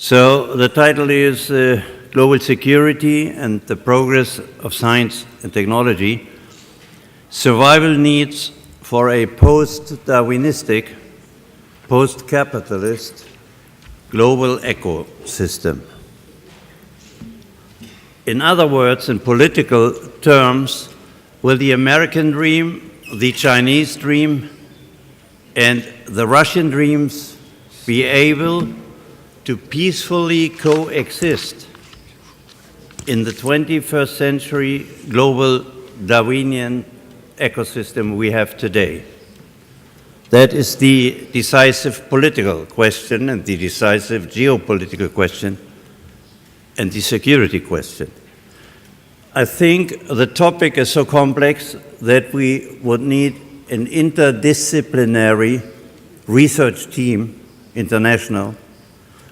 So the title is Global Security and the Progress of Science and Technology, Survival Needs for a Post-Darwinistic, Post-Capitalist Global Ecosystem. In other words, in political terms, will the American dream, the Chinese dream, and the Russian dreams be able to peacefully coexist in the 21st century global Darwinian ecosystem we have today? That is the decisive political question and the decisive geopolitical question and the security question. I think the topic is so complex that we would need an interdisciplinary research team, international,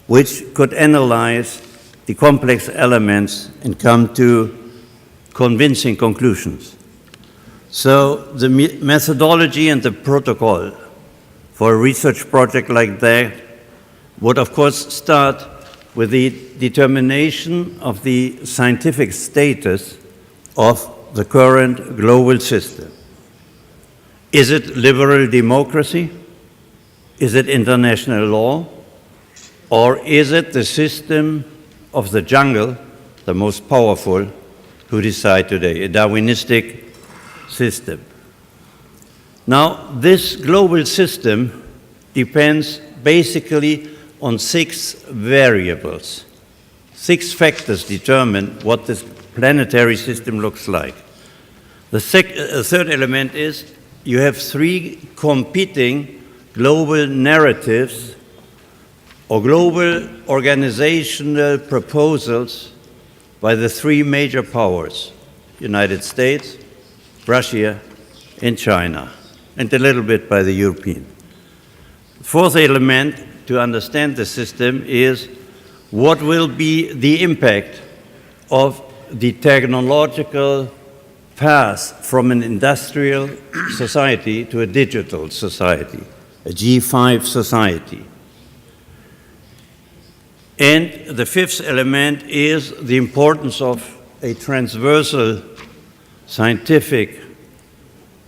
which could analyze the complex elements and come to convincing conclusions. So the methodology and the protocol for a research project like that would, of course, start with the determination of the scientific status of the current global system. Is it liberal democracy? Is it international law? Or is it the system of the jungle, the most powerful, who decide today, a Darwinistic system? Now, this global system depends basically on 6 variables. 6 factors determine what this planetary system looks like. The third element is you have 3 competing global narratives or global organizational proposals by the 3 major powers, United States, Russia, and China, and a little bit by the European. The fourth element to understand the system is what will be the impact of the technological path from an industrial society to a digital society, a G5 society. And the fifth element is the importance of a transversal scientific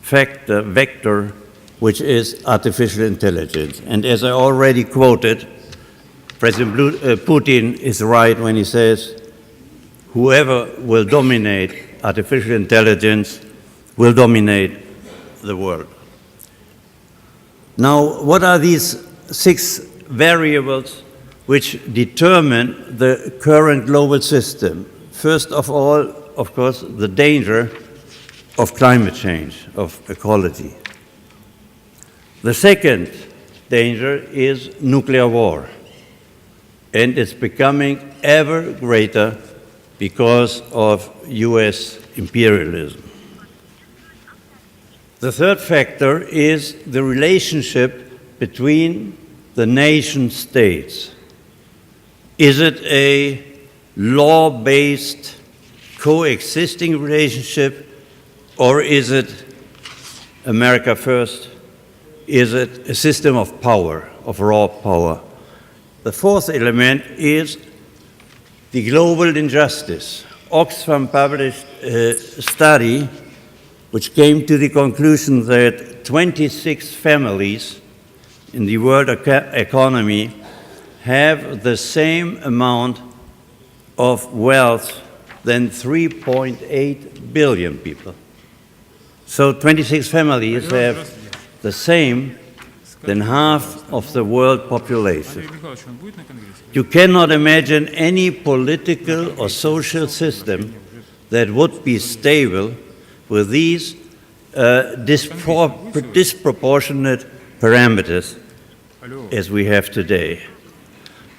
vector, which is artificial intelligence. And as I already quoted, President Putin is right when he says, whoever will dominate artificial intelligence will dominate the world. Now, what are these 6 variables which determine the current global system? First of all, of course, the danger of climate change, of ecology. The second danger is nuclear war, and it's becoming ever greater because of US imperialism. The third factor is the relationship between the nation states. Is it a law-based coexisting relationship, or is it America first? Is it a system of power, of raw power? The fourth element is the global injustice. Oxfam published a study which came to the conclusion that 26 families in the world economy have the same amount of wealth than 3.8 billion people. So 26 families have the same than half of the world population. You cannot imagine any political or social system that would be stable with these disproportionate parameters as we have today.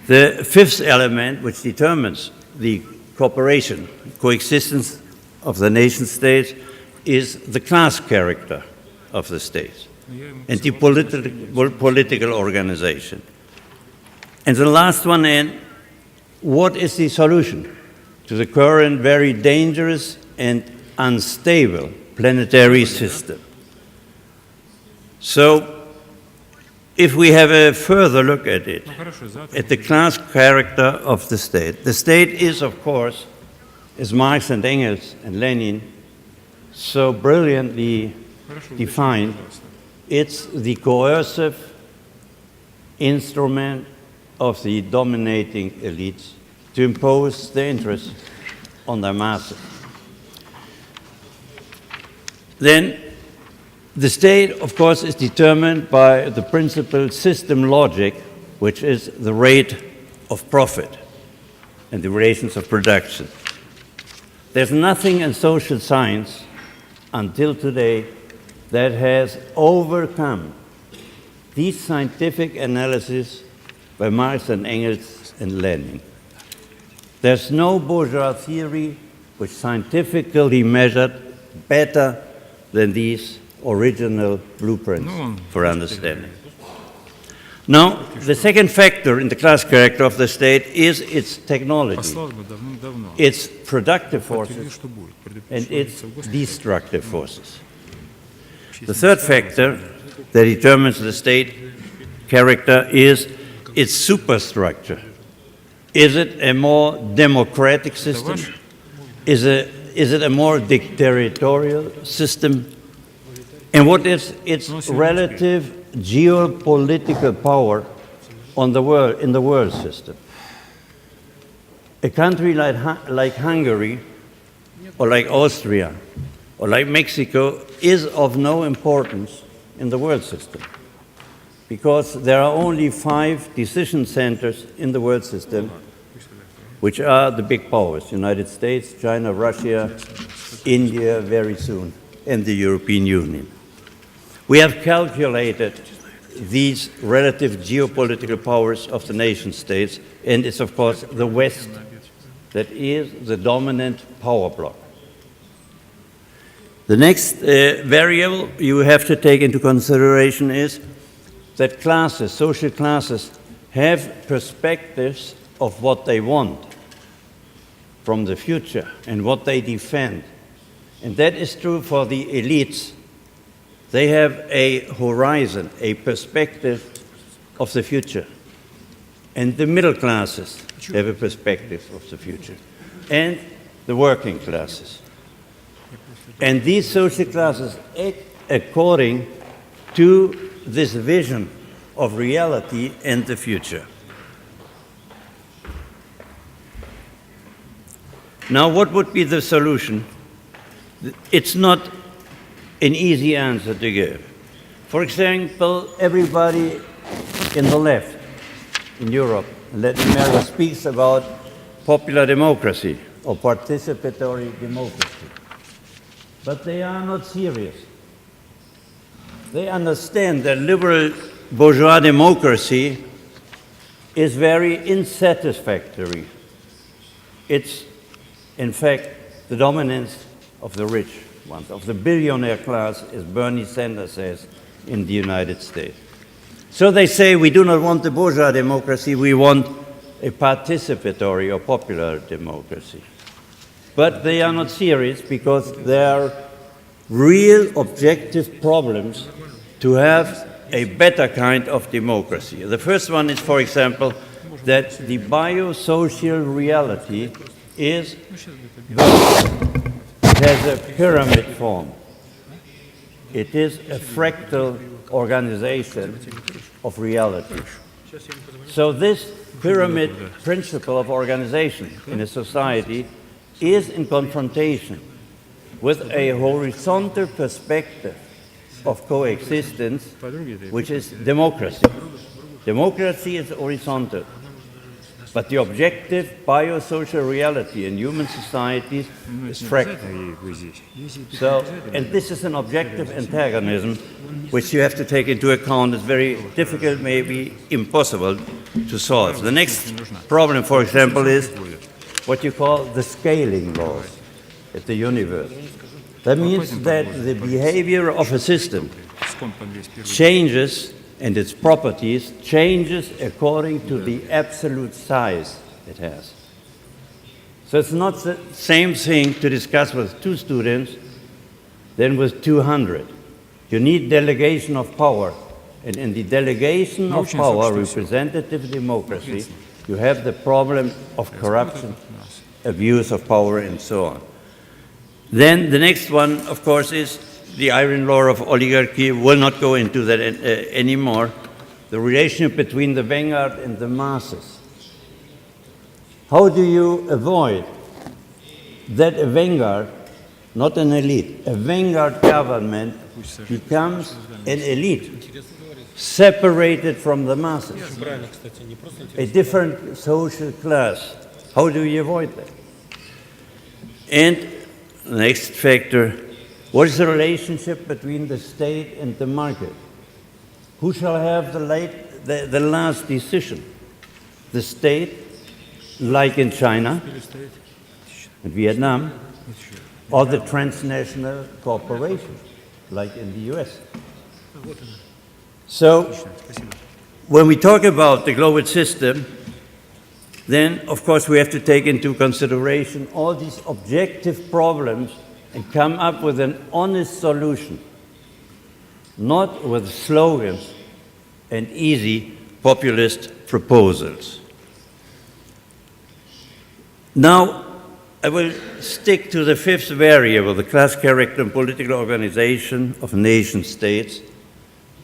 The fifth element, which determines the cooperation, coexistence of the nation states, is the class character of the states and the political organization. And the last one, what is the solution to the current very dangerous and unstable planetary system? So if we have a further look at it, at the class character of the state is, of course, as Marx and Engels and Lenin so brilliantly defined, it's the coercive instrument of the dominating elites to impose their interests on the masses. Then the state, of course, is determined by the principle system logic, which is the rate of profit and the relations of production. There's nothing in social science until today that has overcome these scientific analyses by Marx and Engels and Lenin. There's no bourgeois theory which scientifically measured better than these original blueprints for understanding. Now, the second factor in the class character of the state is its technology, its productive forces, and its destructive forces. The third factor that determines the state character is its superstructure. Is it a more democratic system? Is it a more dictatorial system? And what is its relative geopolitical power on the world, in the world system? A country like Hungary, or like Austria, or like Mexico, is of no importance in the world system, because there are only 5 decision centers in the world system, which are the big powers: United States, China, Russia, India very soon, and the European Union. We have calculated these relative geopolitical powers of the nation states, and it's of course the West that is the dominant power bloc. The next variable you have to take into consideration is that classes, social classes, have perspectives of what they want from the future and what they defend. And that is true for the elites. They have a horizon, a perspective of the future. And the middle classes have a perspective of the future. And the working classes. And these social classes act according to this vision of reality and the future. Now, what would be the solution? It's not an easy answer to give. For example, everybody in the left in Europe and Latin America speaks about popular democracy or participatory democracy. But they are not serious. They understand that liberal bourgeois democracy is very unsatisfactory. It's, in fact, the dominance of the rich ones, of the billionaire class, as Bernie Sanders says in the United States. So they say, we do not want the bourgeois democracy, we want a participatory or popular democracy. But they are not serious, because there are real objective problems to have a better kind of democracy. The first one is, for example, that the biosocial reality is it has a pyramid form. It is a fractal organization of reality. So this pyramid principle of organization in a society is in confrontation with a horizontal perspective of coexistence, which is democracy. Democracy is horizontal, but the objective biosocial reality in human societies is fractal. So, and this is an objective antagonism which you have to take into account. It's very difficult, maybe impossible to solve. The next problem, for example, is what you call the scaling laws at the universe. That means that the behavior of a system changes, and its properties changes according to the absolute size it has. So it's not the same thing to discuss with 2 students than with 200. You need delegation of power And in the delegation of power, representative democracy, you have the problem of corruption, abuse of power, and so on. Then the next one, of course, is the iron law of oligarchy. We'll not go into that anymore. The relationship between the vanguard and the masses. How do you avoid that a vanguard, not an elite, a vanguard government becomes an elite, separated from the masses, a different social class? How do you avoid that? And the next factor, what is the relationship between the state and the market? Who shall have the last decision? The state, like in China and Vietnam, or the transnational corporation, like in the US? So, when we talk about the global system, then, of course, we have to take into consideration all these objective problems and come up with an honest solution, not with slogans and easy populist proposals. Now, I will stick to the fifth variable, the class character and political organization of nation states,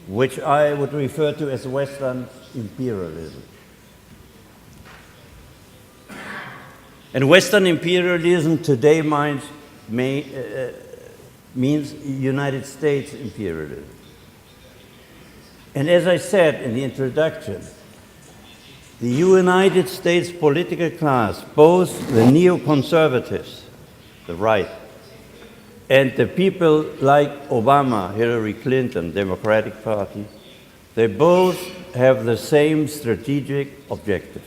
which I would refer to as Western imperialism. And Western imperialism today means United States imperialism. And as I said in the introduction, the United States political class, both the neoconservatives, the right, and the people like Obama, Hillary Clinton, Democratic Party, they both have the same strategic objective.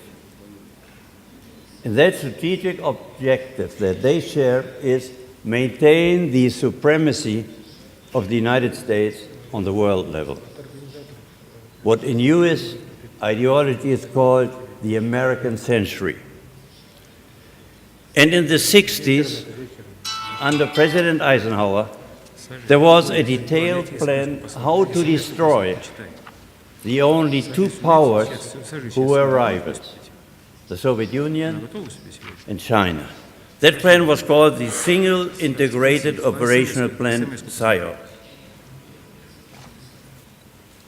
And that strategic objective that they share is maintain the supremacy of the United States on the world level. What in US ideology is called the American century. And in the 60s, under President Eisenhower, there was a detailed plan how to destroy the only two powers who were rivals, the Soviet Union and China. That plan was called the Single Integrated Operational Plan, SIOP.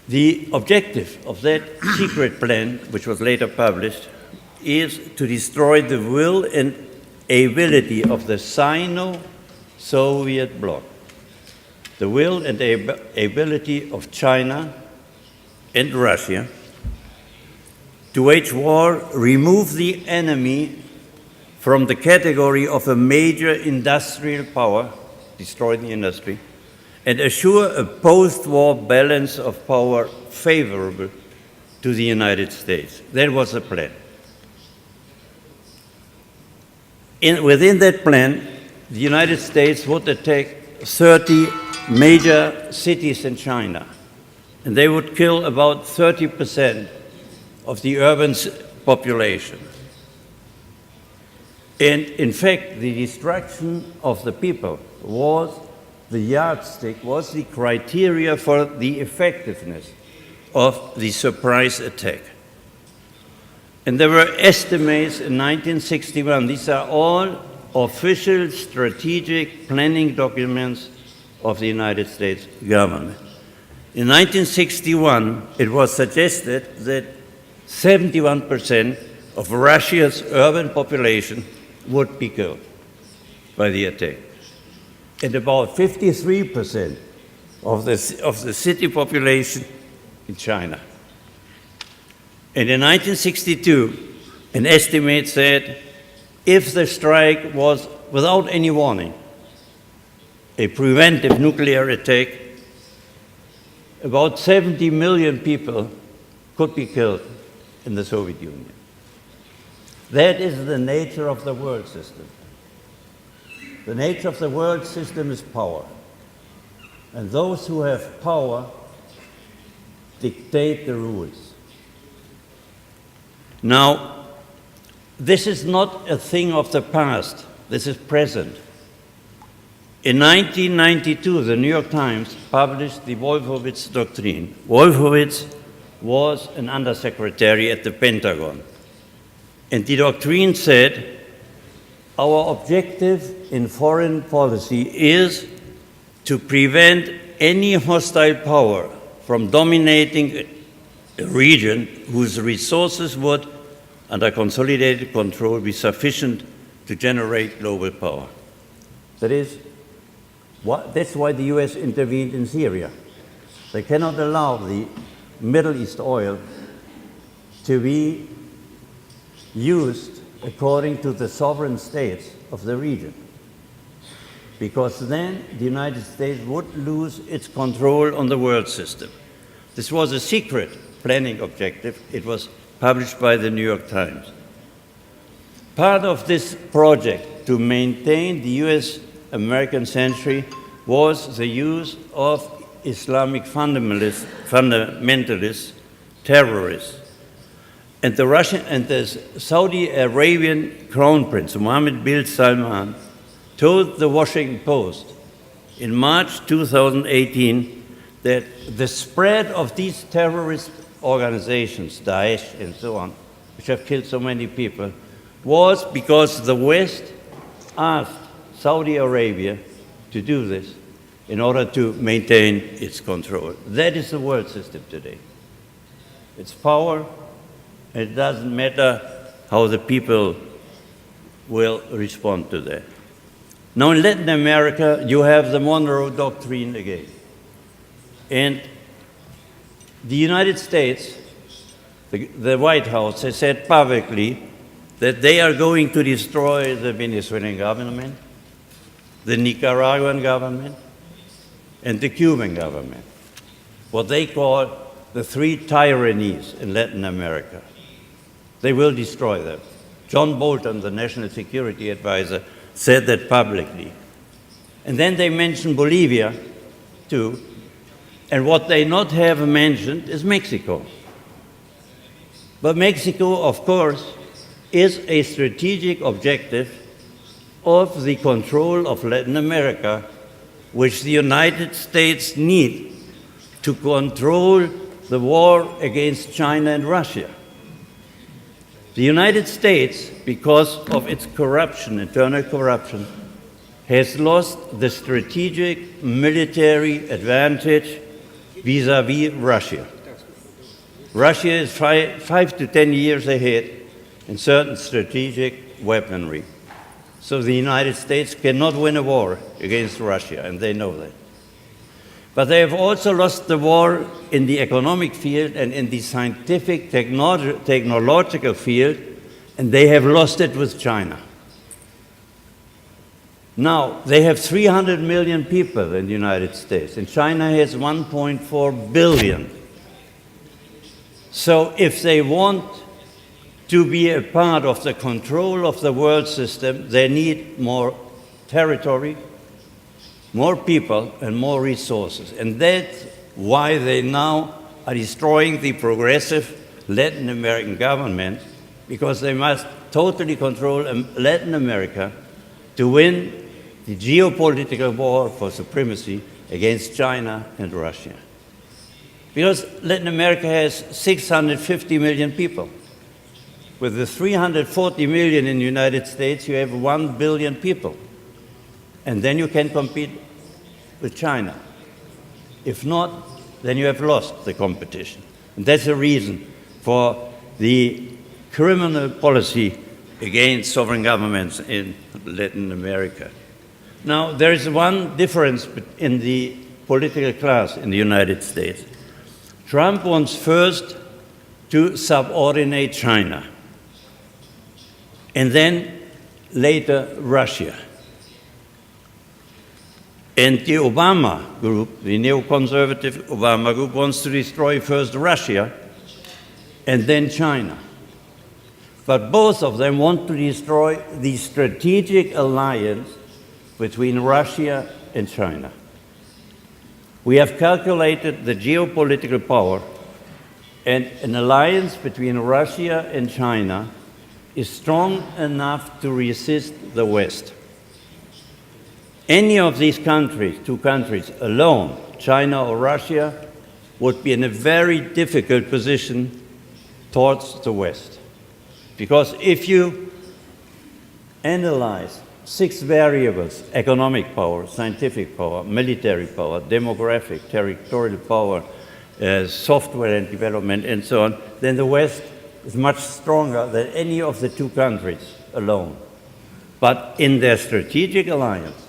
The objective of that secret plan, which was later published, is to destroy the will and ability of the Sino-Soviet bloc, the will and ability of China and Russia to wage war, remove the enemy from the category of a major industrial power, destroy the industry, and assure a post-war balance of power favorable to the United States. That was the plan. Within that plan, the United States would attack 30 major cities in China, and they would kill about 30% of the urban population. And in fact, the destruction of the people was the yardstick, was the criteria for the effectiveness of the surprise attack. And there were estimates in 1961. These are all official strategic planning documents of the United States government. In 1961, it was suggested that 71% of Russia's urban population would be killed by the attack, and about 53% of the city population in China. And in 1962, an estimate said if the strike was without any warning, a preventive nuclear attack, about 70 million people could be killed in the Soviet Union. That is the nature of the world system. The nature of the world system is power. And those who have power dictate the rules. Now, this is not a thing of the past. This is present. In 1992, the New York Times published the Wolfowitz Doctrine. Wolfowitz was an undersecretary at the Pentagon. And the doctrine said, our objective in foreign policy is to prevent any hostile power from dominating a region whose resources would, under consolidated control, be sufficient to generate global power. That's why the US intervened in Syria. They cannot allow the Middle East oil to be used according to the sovereign states of the region, because then the United States would lose its control on the world system. This was a secret planning objective. It was published by the New York Times. Part of this project to maintain the US-American century was the use of Islamic fundamentalist terrorists. And the Saudi Arabian Crown Prince, Mohammed bin Salman, told the Washington Post in March 2018 that the spread of these terrorist organizations, Daesh and so on, which have killed so many people, was because the West asked Saudi Arabia to do this in order to maintain its control. That is the world system today. It's power. It doesn't matter how the people will respond to that. Now in Latin America, you have the Monroe Doctrine again. And the United States, the White House, has said publicly that they are going to destroy the Venezuelan government, the Nicaraguan government, and the Cuban government, what they call the three tyrannies in Latin America. They will destroy them. John Bolton, the National Security Advisor, said that publicly. And then they mentioned Bolivia, too. And what they not have mentioned is Mexico. But Mexico, of course, is a strategic objective of the control of Latin America, which the United States need to control the war against China and Russia. The United States, because of its corruption, internal corruption, has lost the strategic military advantage vis-à-vis Russia. Russia is 5 to 10 years ahead in certain strategic weaponry. So the United States cannot win a war against Russia, and they know that. But they have also lost the war in the economic field and in the scientific, technological field, and they have lost it with China. Now, they have 300 million people in the United States, and China has 1.4 billion. So if they want to be a part of the control of the world system, they need more territory, more people, and more resources. And that's why they now are destroying the progressive Latin American government, because they must totally control Latin America to win the geopolitical war for supremacy against China and Russia. Because Latin America has 650 million people. With the 340 million in the United States, you have 1 billion people. And then you can compete with China. If not, then you have lost the competition. And that's the reason for the criminal policy against sovereign governments in Latin America. Now, there is one difference in the political class in the United States. Trump wants first to subordinate China, and then later Russia. And the Obama group, the neoconservative Obama group, wants to destroy first Russia and then China. But both of them want to destroy the strategic alliance between Russia and China. We have calculated the geopolitical power, and an alliance between Russia and China is strong enough to resist the West. Any of these countries, two countries alone, China or Russia, would be in a very difficult position towards the West. Because if you analyze 6 variables, economic power, scientific power, military power, demographic, territorial power, software and development, and so on, then the West is much stronger than any of the two countries alone. But in their strategic alliance,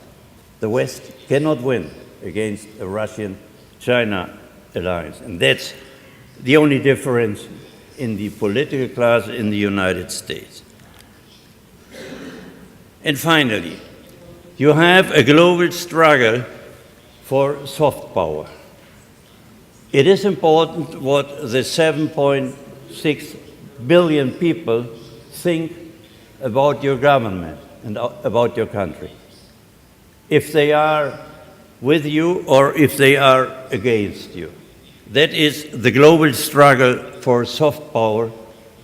the West cannot win against a Russian-China alliance. And that's the only difference in the political class in the United States. And finally, you have a global struggle for soft power. It is important what the 7.6 billion people think about your government and about your country. If they are with you or if they are against you. That is the global struggle for soft power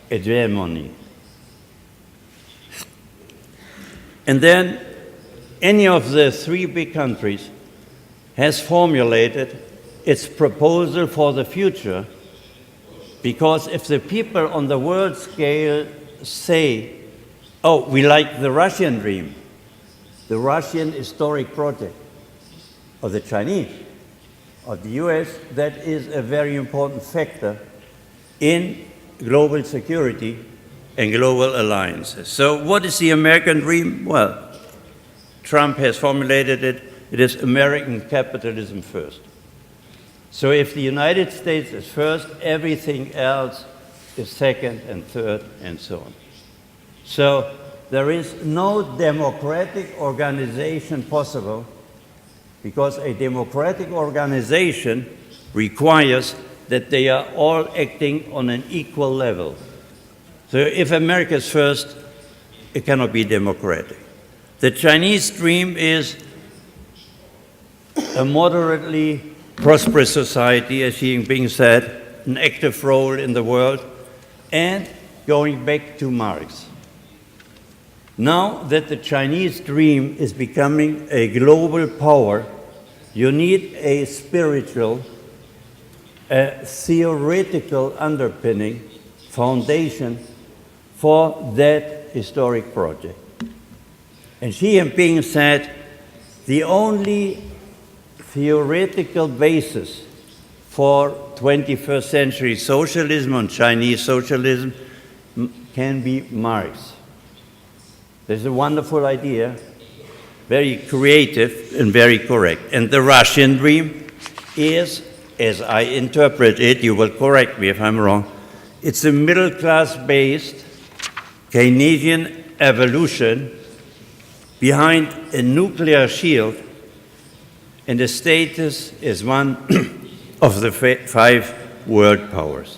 hegemony. And then any of the 3 big countries has formulated its proposal for the future, because if the people on the world scale say, oh, we like the Russian dream, the Russian historic project, or the Chinese, or the US, that is a very important factor in global security and global alliances. So what is the American dream? Well, Trump has formulated it. It is American capitalism first. So if the United States is first, everything else is second and third and so on. So there is no democratic organization possible, because a democratic organization requires that they are all acting on an equal level. So if America is first, it cannot be democratic. The Chinese dream is a moderately prosperous society, as Xi Jinping said, an active role in the world, and going back to Marx. Now that the Chinese dream is becoming a global power, you need a spiritual, a theoretical underpinning, foundation for that historic project. And Xi Jinping said the only theoretical basis for 21st century socialism and Chinese socialism can be Marx. This is a wonderful idea, very creative and very correct. And the Russian dream is, as I interpret it, you will correct me if I'm wrong, it's a middle-class based Keynesian evolution behind a nuclear shield and the status as one of the 5 world powers.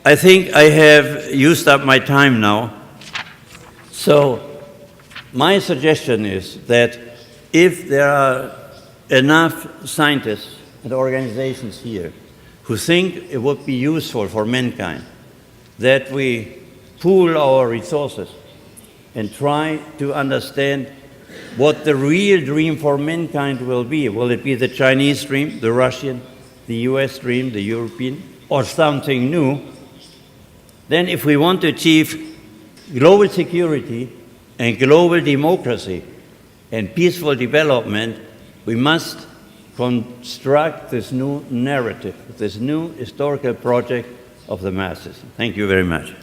I think I have used up my time now. So my suggestion is that if there are enough scientists and organizations here who think it would be useful for mankind that we pool our resources and try to understand what the real dream for mankind will be. Will it be the Chinese dream, the Russian, the US dream, the European, or something new? Then if we want to achieve global security and global democracy and peaceful development, we must construct this new narrative, this new historical project of the masses. Thank you very much.